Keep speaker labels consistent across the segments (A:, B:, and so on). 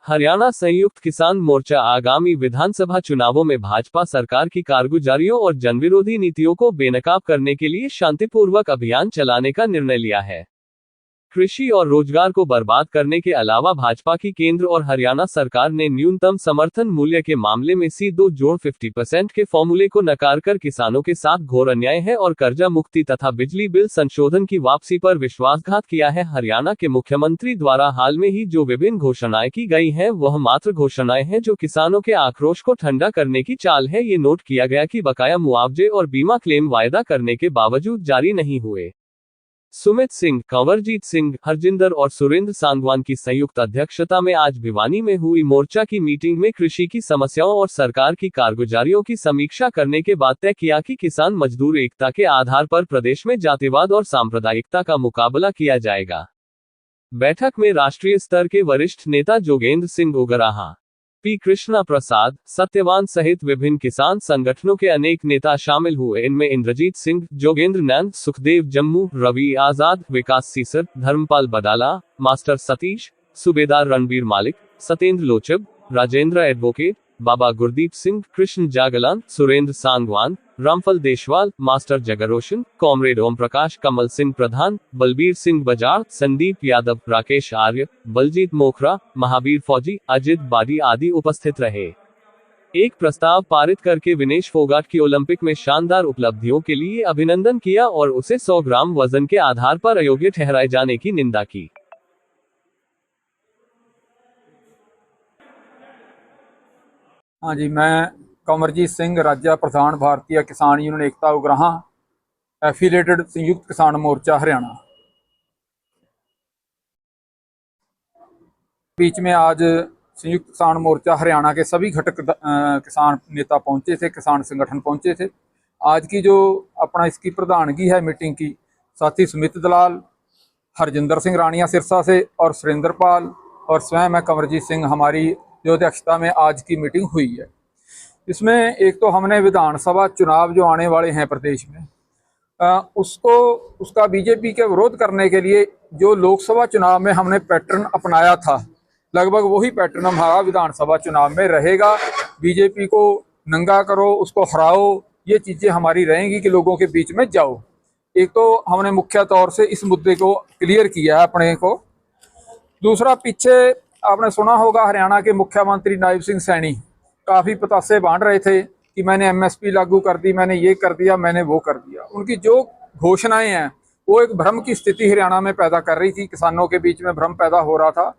A: हरियाणा संयुक्त किसान मोर्चा आगामी विधानसभा चुनावों में भाजपा सरकार की कारगुजारियों और जनविरोधी नीतियों को बेनकाब करने के लिए शांतिपूर्वक अभियान चलाने का निर्णय लिया है। कृषि और रोजगार को बर्बाद करने के अलावा भाजपा की केंद्र और हरियाणा सरकार ने न्यूनतम समर्थन मूल्य के मामले में C2-50% के फॉर्मूले को नकार कर किसानों के साथ घोर अन्याय है और कर्जा मुक्ति तथा बिजली बिल संशोधन की वापसी पर विश्वासघात किया है। हरियाणा के मुख्यमंत्री द्वारा हाल में ही जो विभिन्न घोषणाएं की गई हैं वह मात्र घोषणाएं हैं जो किसानों के आक्रोश को ठंडा करने की चाल है। ये नोट किया गया कि बकाया मुआवजे और बीमा क्लेम वायदा करने के बावजूद जारी नहीं हुए। सुमित सिंह, कंवरजीत सिंह, हरजिंदर और सुरेंद्र सांगवान की संयुक्त अध्यक्षता में आज भिवानी में हुई मोर्चा की मीटिंग में कृषि की समस्याओं और सरकार की कारगुजारियों की समीक्षा करने के बाद तय किया कि किसान मजदूर एकता के आधार पर प्रदेश में जातिवाद और सांप्रदायिकता का मुकाबला किया जाएगा। बैठक में राष्ट्रीय स्तर के वरिष्ठ नेता जोगेंद्र सिंह उगराहा, पी कृष्णा प्रसाद, सत्यवान सहित विभिन्न किसान संगठनों के अनेक नेता शामिल हुए। इनमें इंद्रजीत सिंह, जोगेंद्र नैन, सुखदेव जम्मू, रवि आजाद, विकास सीसर, धर्मपाल बडाला, मास्टर सतीश, सूबेदार रणबीर मालिक, सतेंद्र लोचब, राजेंद्र एडवोकेट, बाबा गुरदीप सिंह, कृष्ण जागलान, सुरेंद्र सांगवान, रामफल देशवाल, मास्टर जगरोशन, कॉमरेड ओम प्रकाश, कमल सिंह प्रधान, बलबीर सिंह बजाड़, संदीप यादव, राकेश आर्य, बलजीत मोखरा, महावीर फौजी, अजित बाडी आदि उपस्थित रहे। एक प्रस्ताव पारित करके विनेश फोगाट की ओलंपिक में शानदार उपलब्धियों के लिए अभिनंदन किया और उसे 100 ग्राम वजन के आधार पर अयोग्य ठहराए जाने की निंदा की।
B: हाँ जी, मैं कंवरजीत सिंह, राज्य प्रधान भारतीय किसान यूनियन एकता उगराहा, एफिलेटेड संयुक्त किसान मोर्चा हरियाणा। बीच में आज संयुक्त किसान मोर्चा हरियाणा के सभी घटक किसान नेता पहुंचे थे, किसान संगठन पहुंचे थे। आज की जो अपना इसकी प्रधानगी है मीटिंग की, साथी सुमित दलाल, हरजिंदर सिंह राणिया सिरसा से और सुरेंद्र पाल और स्वयं मैं कंवरजीत सिंह, हमारी जो अध्यक्षता में आज की मीटिंग हुई है। इसमें एक तो हमने विधानसभा चुनाव जो आने वाले हैं प्रदेश में, उसका बीजेपी के विरोध करने के लिए जो लोकसभा चुनाव में हमने पैटर्न अपनाया था, लगभग वही पैटर्न हमारा विधानसभा चुनाव में रहेगा। बीजेपी को नंगा करो, उसको हराओ, ये चीज़ें हमारी रहेंगी कि लोगों के बीच में जाओ। एक तो हमने मुख्य तौर से इस मुद्दे को क्लियर किया है अपने को। दूसरा, पीछे आपने सुना होगा हरियाणा के मुख्यमंत्री नायब सिंह सैनी काफ़ी पतासे बांट रहे थे कि मैंने एमएसपी लागू कर दी, मैंने ये कर दिया, मैंने वो कर दिया। उनकी जो घोषणाएं हैं वो एक भ्रम की स्थिति हरियाणा में पैदा कर रही थी, किसानों के बीच में भ्रम पैदा हो रहा था।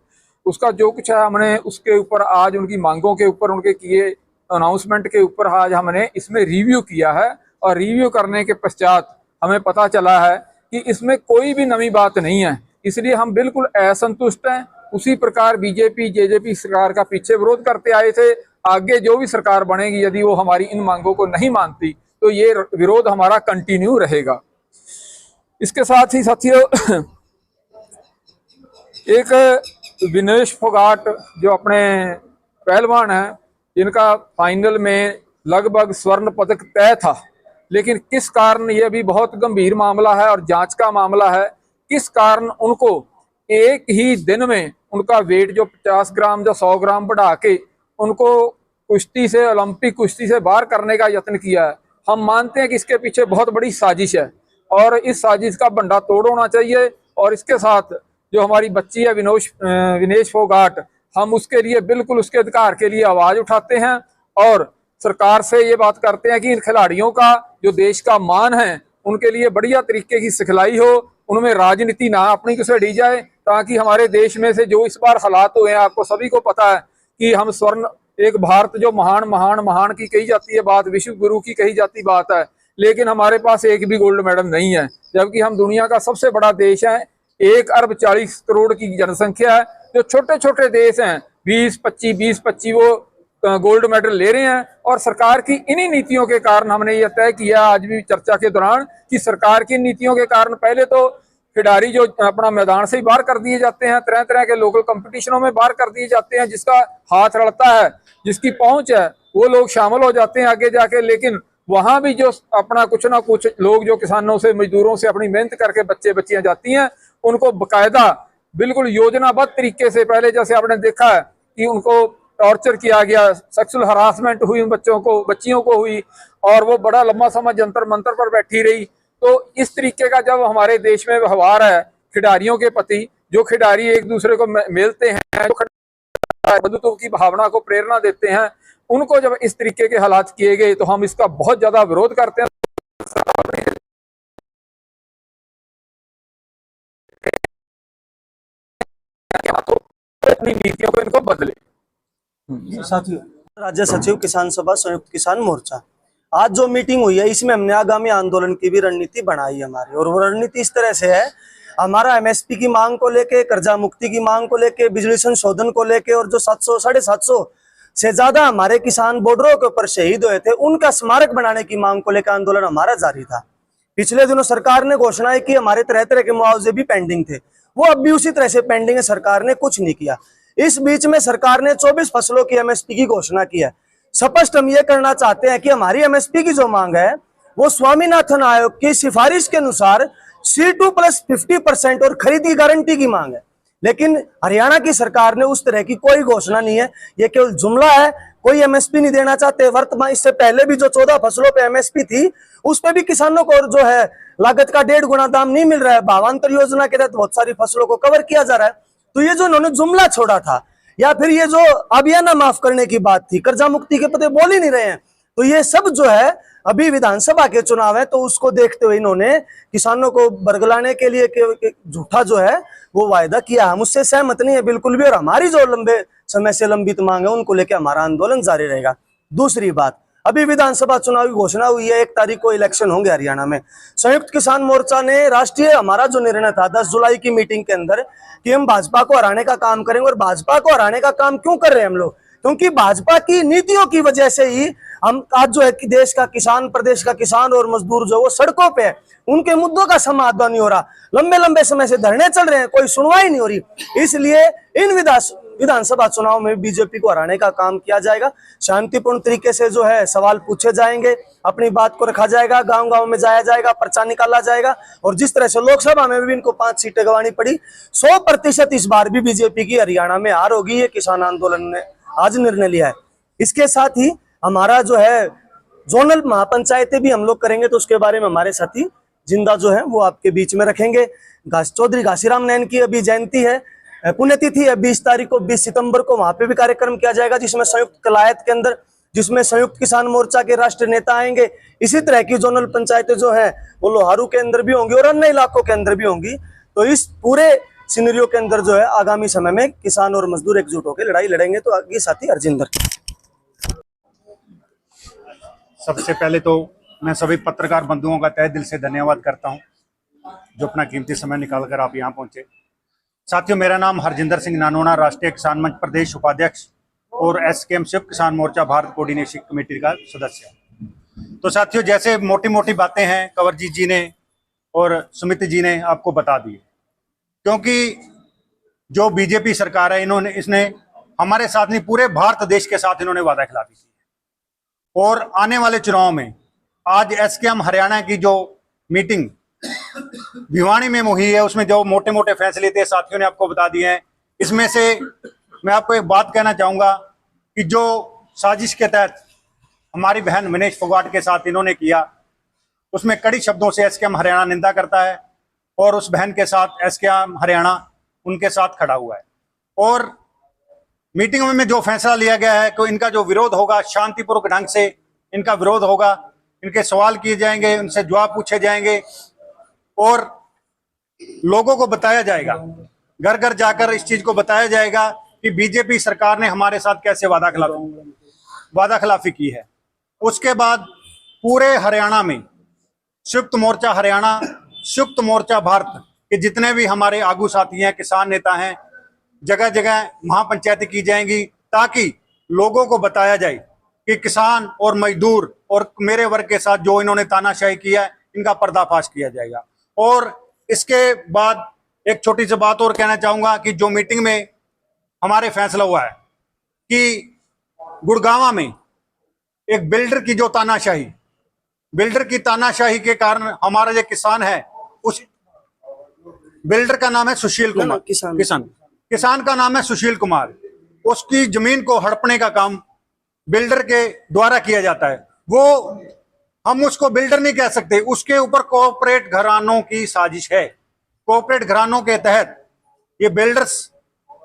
B: उसका जो कुछ है हमने उसके ऊपर आज उनकी मांगों के ऊपर, उनके किए अनाउंसमेंट के ऊपर आज हमने इसमें रिव्यू किया है और रिव्यू करने के पश्चात हमें पता चला है कि इसमें कोई भी नई बात नहीं है। इसलिए हम बिल्कुल असंतुष्ट हैं। उसी प्रकार बीजेपी जेजेपी सरकार का पीछे विरोध करते आए थे। आगे जो भी सरकार बनेगी, यदि वो हमारी इन मांगों को नहीं मानती तो ये विरोध हमारा कंटिन्यू रहेगा। इसके साथ ही साथियों, एक विनेश फोगाट जो अपने पहलवान हैं, इनका फाइनल में लगभग स्वर्ण पदक तय था, लेकिन किस कारण, ये भी बहुत गंभीर मामला है और जांच का मामला है, किस कारण उनको एक ही दिन में उनका वेट जो 50 ग्राम जो 100 ग्राम बढ़ा के उनको कुश्ती से, ओलंपिक कुश्ती से बाहर करने का यत्न किया है। हम मानते हैं कि इसके पीछे बहुत बड़ी साजिश है और इस साजिश का भंडा तोड़ होना चाहिए। और इसके साथ जो हमारी बच्ची है विनेश फोगाट, हम उसके लिए बिल्कुल उसके अधिकार के लिए आवाज़ उठाते हैं और सरकार से ये बात करते हैं कि इन खिलाड़ियों का जो देश का मान है उनके लिए बढ़िया तरीके की सिखलाई हो, उनमें राजनीति ना अपनी घुसेड़ी जाए, ताकि हमारे देश में से जो इस बार हालात हुए हैं, आपको सभी को पता है कि हम स्वर्ण, एक भारत जो महान महान महान की कही जाती है बात, विश्व गुरु की कही जाती बात है, लेकिन हमारे पास एक भी गोल्ड मेडल नहीं है, जबकि हम दुनिया का सबसे बड़ा देश है। 1 अरब 40 करोड़ की जनसंख्या है। जो छोटे छोटे देश हैं 20-25 वो गोल्ड मेडल ले रहे हैं और सरकार की इन्हीं नीतियों के कारण हमने यह तय किया आज भी चर्चा के दौरान कि सरकार की नीतियों के कारण पहले तो खिलाड़ी जो अपना मैदान से ही बाहर कर दिए जाते हैं, तरह तरह के लोकल कंपटीशनों में बाहर कर दिए जाते हैं, जिसका हाथ रड़ता है, जिसकी पहुंच है, वो लोग शामिल हो जाते हैं आगे जाके। लेकिन वहां भी जो अपना कुछ ना कुछ लोग जो किसानों से, मजदूरों से अपनी मेहनत करके बच्चे बच्चियां जाती हैं, उनको बाकायदा बिल्कुल योजनाबद्ध तरीके से, पहले जैसे आपने देखा है कि उनको टॉर्चर किया गया, सेक्सुअल हरासमेंट हुई उन बच्चियों को हुई, और वो बड़ा लंबा समय जंतर मंतर पर बैठी रही। तो इस तरीके का जब हमारे देश में व्यवहार है खिलाड़ियों के प्रति, जो खिलाड़ी एक दूसरे को मिलते हैं, जो बंधुत्व की भावना को प्रेरणा देते हैं, उनको जब इस तरीके के हालात किए गए तो हम इसका बहुत ज्यादा विरोध करते हैं। तो अपनी नीतियों को इनको बदले।
C: साथियों, राज्य सचिव किसान सभा संयुक्त किसान मोर्चा, आज जो मीटिंग हुई है इसमें हमने आगामी आंदोलन की भी रणनीति बनाई है हमारी, और वो रणनीति इस तरह से है, हमारा एमएसपी की मांग को लेके, कर्जा मुक्ति की मांग को लेके, बिजली संशोधन को लेके, और जो 700-750 से ज्यादा हमारे किसान बॉर्डरों के ऊपर शहीद हुए थे उनका स्मारक बनाने की मांग को लेकर आंदोलन हमारा जारी था। पिछले दिनों सरकार ने घोषणा की हमारे तरह तरह के मुआवजे भी पेंडिंग थे, वो अब भी उसी तरह से पेंडिंग है, सरकार ने कुछ नहीं किया। इस बीच में सरकार ने 24 फसलों की एमएसपी की घोषणा की है। स्पष्ट हम ये करना चाहते हैं कि हमारी एमएसपी की जो मांग है वो स्वामीनाथन आयोग की सिफारिश के अनुसार C2 + 50% और खरीद की गारंटी की मांग है, लेकिन हरियाणा की सरकार ने उस तरह की कोई घोषणा नहीं है, ये केवल जुमला है, कोई एमएसपी नहीं देना चाहते। वर्तमान इससे पहले भी जो 14 फसलों पे एमएसपी थी उस पे भी किसानों को जो है लागत का 1.5 गुना दाम नहीं मिल रहा है। भावांतर योजना के तहत बहुत सारी फसलों को कवर किया जा रहा है। तो ये जो इन्होंने जुमला छोड़ा था, या फिर ये जो अभियान माफ करने की बात थी, कर्जा मुक्ति के पते बोल ही नहीं रहे हैं, तो ये सब जो है अभी विधानसभा के चुनाव है, तो उसको देखते हुए इन्होंने किसानों को बरगलाने के लिए झूठा जो है वो वायदा किया। हम उससे सहमत नहीं है बिल्कुल भी, और हमारी जो लंबे समय से लंबित मांग है उनको लेकर हमारा आंदोलन जारी रहेगा। दूसरी बात, अभी विधानसभा चुनाव की घोषणा हुई है, 1 तारीख को इलेक्शन होंगे हरियाणा में। संयुक्त किसान मोर्चा ने राष्ट्रीय हमारा जो निर्णय था 10 जुलाई की मीटिंग के अंदर कि हम भाजपा को हराने का काम करेंगे, और भाजपा को हराने का काम क्यों कर रहे हैं हम लोग, क्योंकि भाजपा की नीतियों की वजह से ही हम आज जो है कि देश का किसान, प्रदेश का किसान और मजदूर जो वो सड़कों पे है, उनके मुद्दों का समाधान नहीं हो रहा, लंबे लंबे समय से धरने चल रहे हैं, कोई सुनवाई नहीं हो रही। इसलिए इन विधानसभा चुनाव में बीजेपी को हराने का काम किया जाएगा। शांतिपूर्ण तरीके से जो है सवाल पूछे जाएंगे, अपनी बात को रखा जाएगा, गांव गांव में जाया जाएगा, पर्चा निकाला जाएगा, और जिस तरह से लोकसभा में भी इनको 5 सीटें गंवानी पड़ी, 100% इस बार भी बीजेपी की हरियाणा में हार होगी। ये किसान आंदोलन ने आज निर्णय लिया है। इसके साथ ही हमारा जो है जोनल महापंचायतें भी हम लोग करेंगे, तो उसके बारे में हमारे साथी जिंदा जो है वो आपके बीच में रखेंगे। चौधरी घासीराम नैन की अभी जयंती है, पुण्यतिथि है 20 तारीख को, 20 सितंबर को वहां पे भी कार्यक्रम किया जाएगा, जिसमें संयुक्त कलायत के अंदर, जिसमें संयुक्त किसान मोर्चा के राष्ट्रीय नेता आएंगे। इसी तरह की जोनल पंचायतें जो है वो लोहारू के अंदर भी होंगी और अन्य इलाकों के अंदर भी होंगी। तो इस पूरे सिनेरियो के अंदर जो है आगामी समय में किसान और मजदूर एकजुट होकर लड़ाई लड़ेंगे। तो आगे साथी हरजिंदर।
D: सबसे पहले तो मैं सभी पत्रकार बंधुओं का तहे दिल से धन्यवाद करता हूं जो अपना कीमती समय निकालकर आप यहां पहुंचे। साथियों, मेरा नाम हरजिंदर सिंह नानोना, राष्ट्रीय किसान मंच प्रदेश उपाध्यक्ष और एसकेएम संयुक्त किसान मोर्चा भारत कोऑर्डिनेशन कमेटी का सदस्य है। तो साथियों, जैसे मोटी मोटी बातें हैं कंवरजीत जी ने और सुमित जी ने आपको बता दी, क्योंकि जो बीजेपी सरकार है इसने हमारे साथ नहीं पूरे भारत देश के साथ इन्होंने वादा खिलाफी की है। और आने वाले चुनाव में आज एसकेएम हरियाणा की जो मीटिंग भिवानी में हुई है उसमें जो मोटे मोटे फैसले थे साथियों ने आपको बता दिए हैं। इसमें से मैं आपको एक बात कहना चाहूंगा कि जो साजिश के तहत हमारी बहन विनेश फोगाट के साथ इन्होंने किया उसमें कड़ी शब्दों से एसकेएम हरियाणा निंदा करता है, और उस बहन के साथ एसकेएम हरियाणा उनके साथ खड़ा हुआ है। और मीटिंग में जो फैसला लिया गया है कि इनका जो विरोध होगा शांतिपूर्वक ढंग से इनका विरोध होगा, इनके सवाल किए जाएंगे, उनसे जवाब पूछे जाएंगे और लोगों को बताया जाएगा, घर घर जाकर इस चीज को बताया जाएगा कि बीजेपी सरकार ने हमारे साथ कैसे वादा खिलाफी की है। उसके बाद पूरे हरियाणा में संयुक्त मोर्चा हरियाणा, संयुक्त मोर्चा भारत के जितने भी हमारे आगू साथी हैं, किसान नेता हैं, जगह जगह महापंचायतें की जाएंगी ताकि लोगों को बताया जाए कि किसान और मजदूर और मेरे वर्ग के साथ जो इन्होंने तानाशाही किया है इनका पर्दाफाश किया जाएगा। और इसके बाद एक छोटी सी बात और कहना चाहूंगा कि जो मीटिंग में हमारे फैसला हुआ है कि गुड़गांव में एक बिल्डर की जो तानाशाही के कारण हमारा जो किसान है, उस बिल्डर का नाम है सुशील कुमार, किसान का नाम है सुशील कुमार, उसकी जमीन को हड़पने का काम बिल्डर के द्वारा किया जाता है। वो हम उसको बिल्डर नहीं कह सकते, उसके ऊपर कॉर्पोरेट घरानों की साजिश है। कॉर्पोरेट घरानों के तहत ये बिल्डर्स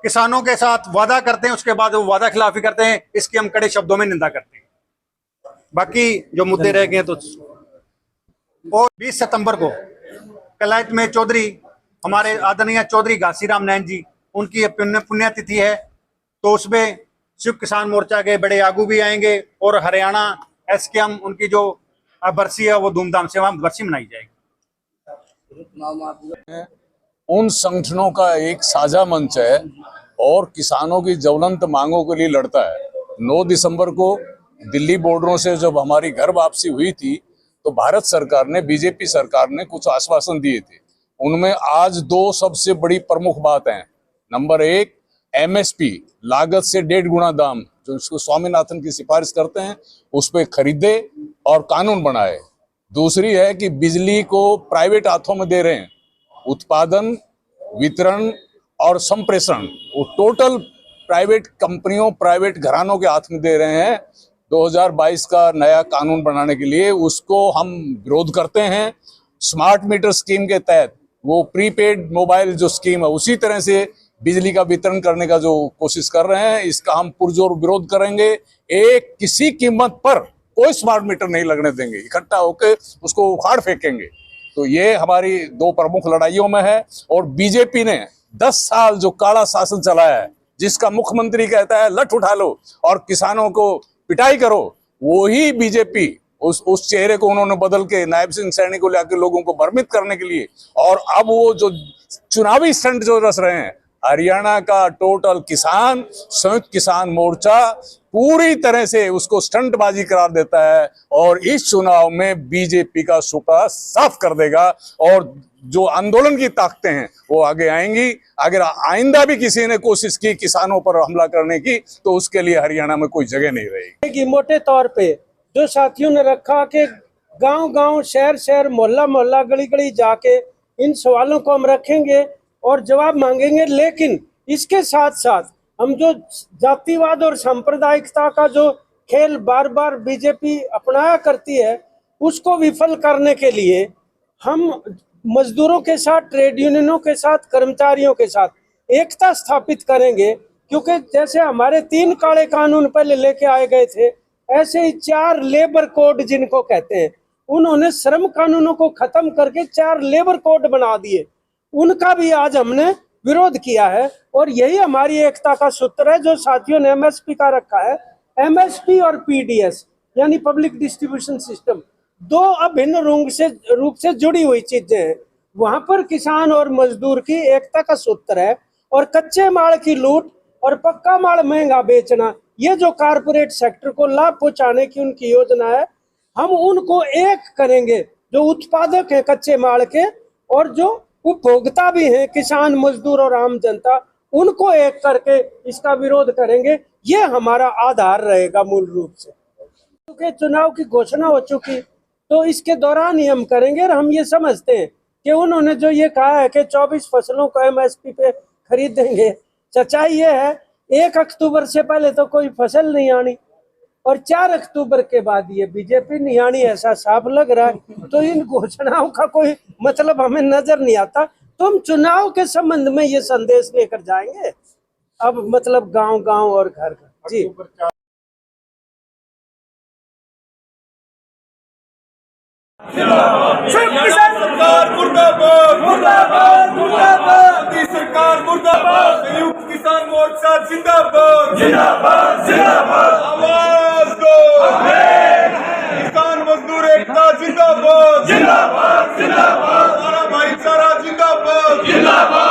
D: किसानों के साथ वादा करते हैं, उसके बाद वो वादा खिलाफी करते हैं। इसकी हम कड़े शब्दों में निंदा करते हैं। बाकी जो मुद्दे रह गए तो और 20 सितंबर को कलायत में चौधरी, हमारे आदरणीय चौधरी घासीराम नैन जी, उनकी पुण्यतिथि है, तो उसमें संयुक्त किसान मोर्चा के बड़े आगू भी आएंगे और हरियाणा एसकेएम उनकी जो बरसी है वो धूमधाम से वहां बरसी मनाई जाएगी।
E: उन संगठनों का एक साझा मंच है और किसानों की ज्वलंत मांगों के लिए लड़ता है। 9 दिसंबर को दिल्ली बॉर्डरों से जब हमारी घर वापसी हुई थी तो भारत सरकार ने, बीजेपी सरकार ने कुछ आश्वासन दिए थे। उनमें आज 2 सबसे बड़ी प्रमुख बात हैं। नंबर 1, एमएसपी, लागत से 1.5 गुना दाम, जो इसको स्वामीनाथन की सिफारिश करते हैं, उस पर खरीदे और कानून बनाए। दूसरी है कि बिजली को प्राइवेट हाथों में दे रहे हैं, उत्पादन, वितरण और संप्रेषण वो टोटल प्राइवेट कंपनियों, प्राइवेट घरानों के हाथ में दे रहे हैं। 2022 का नया कानून बनाने के लिए उसको हम विरोध करते हैं। स्मार्ट मीटर स्कीम के तहत वो प्रीपेड मोबाइल जो स्कीम है उसी तरह से बिजली का वितरण करने का जो कोशिश कर रहे हैं, इसका हम पुरजोर विरोध करेंगे। एक किसी कीमत पर कोई स्मार्ट मीटर नहीं लगने देंगे, इकट्ठा होकर उसको उखाड़ फेंकेंगे। तो ये हमारी 2 प्रमुख लड़ाइयों में है। और बीजेपी ने 10 साल जो काला शासन चलाया है, जिसका मुख्यमंत्री कहता है लठ उठा लो और किसानों को पिटाई करो, वो ही बीजेपी उस चेहरे को उन्होंने बदल के नायब सिंह सैनी को लेकर लोगों को भ्रमित करने के लिए, और अब वो जो चुनावी स्टंट जो रच रहे हैं, हरियाणा का टोटल किसान, संयुक्त किसान मोर्चा पूरी तरह से उसको स्टंटबाजी करार देता है और इस चुनाव में बीजेपी का सूपा साफ कर देगा और जो आंदोलन की ताकतें हैं वो आगे आएंगी। अगर आइंदा भी किसी ने कोशिश की किसानों पर हमला करने की तो उसके लिए हरियाणा में कोई जगह नहीं रहेगी।
F: मोटे तौर पे जो साथियों ने रखा कि गांव-गांव, शहर-शहर, मोहल्ला-मोहल्ला, गली-गली जाके इन सवालों को हम रखेंगे और जवाब मांगेंगे। लेकिन इसके साथ साथ हम जो जातिवाद और सांप्रदायिकता का जो खेल बार बार बीजेपी अपनाया करती है, उसको विफल करने के लिए हम मजदूरों के साथ, ट्रेड यूनियनों के साथ, कर्मचारियों के साथ एकता स्थापित करेंगे। क्योंकि जैसे हमारे 3 काले कानून पहले लेके आए गए थे, ऐसे ही 4 लेबर कोड जिनको कहते हैं, उन्होंने श्रम कानूनों को खत्म करके 4 लेबर कोड बना दिए। उनका भी आज हमने विरोध किया है और यही हमारी एकता का सूत्र है जो साथियों ने एमएसपी का रखा है। एमएसपी और पीडीएस यानी पब्लिक डिस्ट्रीब्यूशन सिस्टम 2 अभिन्न रूप से जुड़ी हुई चीजें हैं। वहां पर किसान और मजदूर की एकता का सूत्र है और कच्चे माल की लूट और पक्का माल महंगा बेचना, ये जो कारपोरेट सेक्टर को लाभ पहुंचाने की उनकी योजना है, हम उनको एक करेंगे। जो उत्पादक है कच्चे माल के और जो उपभोक्ता भी हैं, किसान, मजदूर और आम जनता, उनको एक करके इसका विरोध करेंगे। ये हमारा आधार रहेगा मूल रूप से। क्योंकि चुनाव की घोषणा हो चुकी तो इसके दौरान ही हम करेंगे। और हम ये समझते हैं कि उन्होंने जो ये कहा है कि 24 फसलों को एमएसपी पे खरीदेंगे, सच्चाई ये है 1 अक्टूबर से पहले तो कोई फसल नहीं आनी और 4 अक्टूबर के बाद ये बीजेपी नहीं आनी, ऐसा साफ लग रहा है। तो इन घोषणाओं का कोई मतलब हमें नजर नहीं आता। तो हम चुनाव के संबंध में ये संदेश लेकर जाएंगे, अब मतलब गांव-गांव और घर-घर। जी
G: सरकार मुर्दाबाद, मुर्दाबाद, मुर्दाबाद, मोदी सरकार मुर्दाबाद, संयुक्त किसान मोर्चा जिंदाबाद, जिंदाबाद, जिंदाबाद, आवाज दो, किसान मजदूर एकता जिंदाबाद, जिंदाबाद, जिंदाबाद, हमारा भाईचारा जिंदाबाद, जिंदाबाद।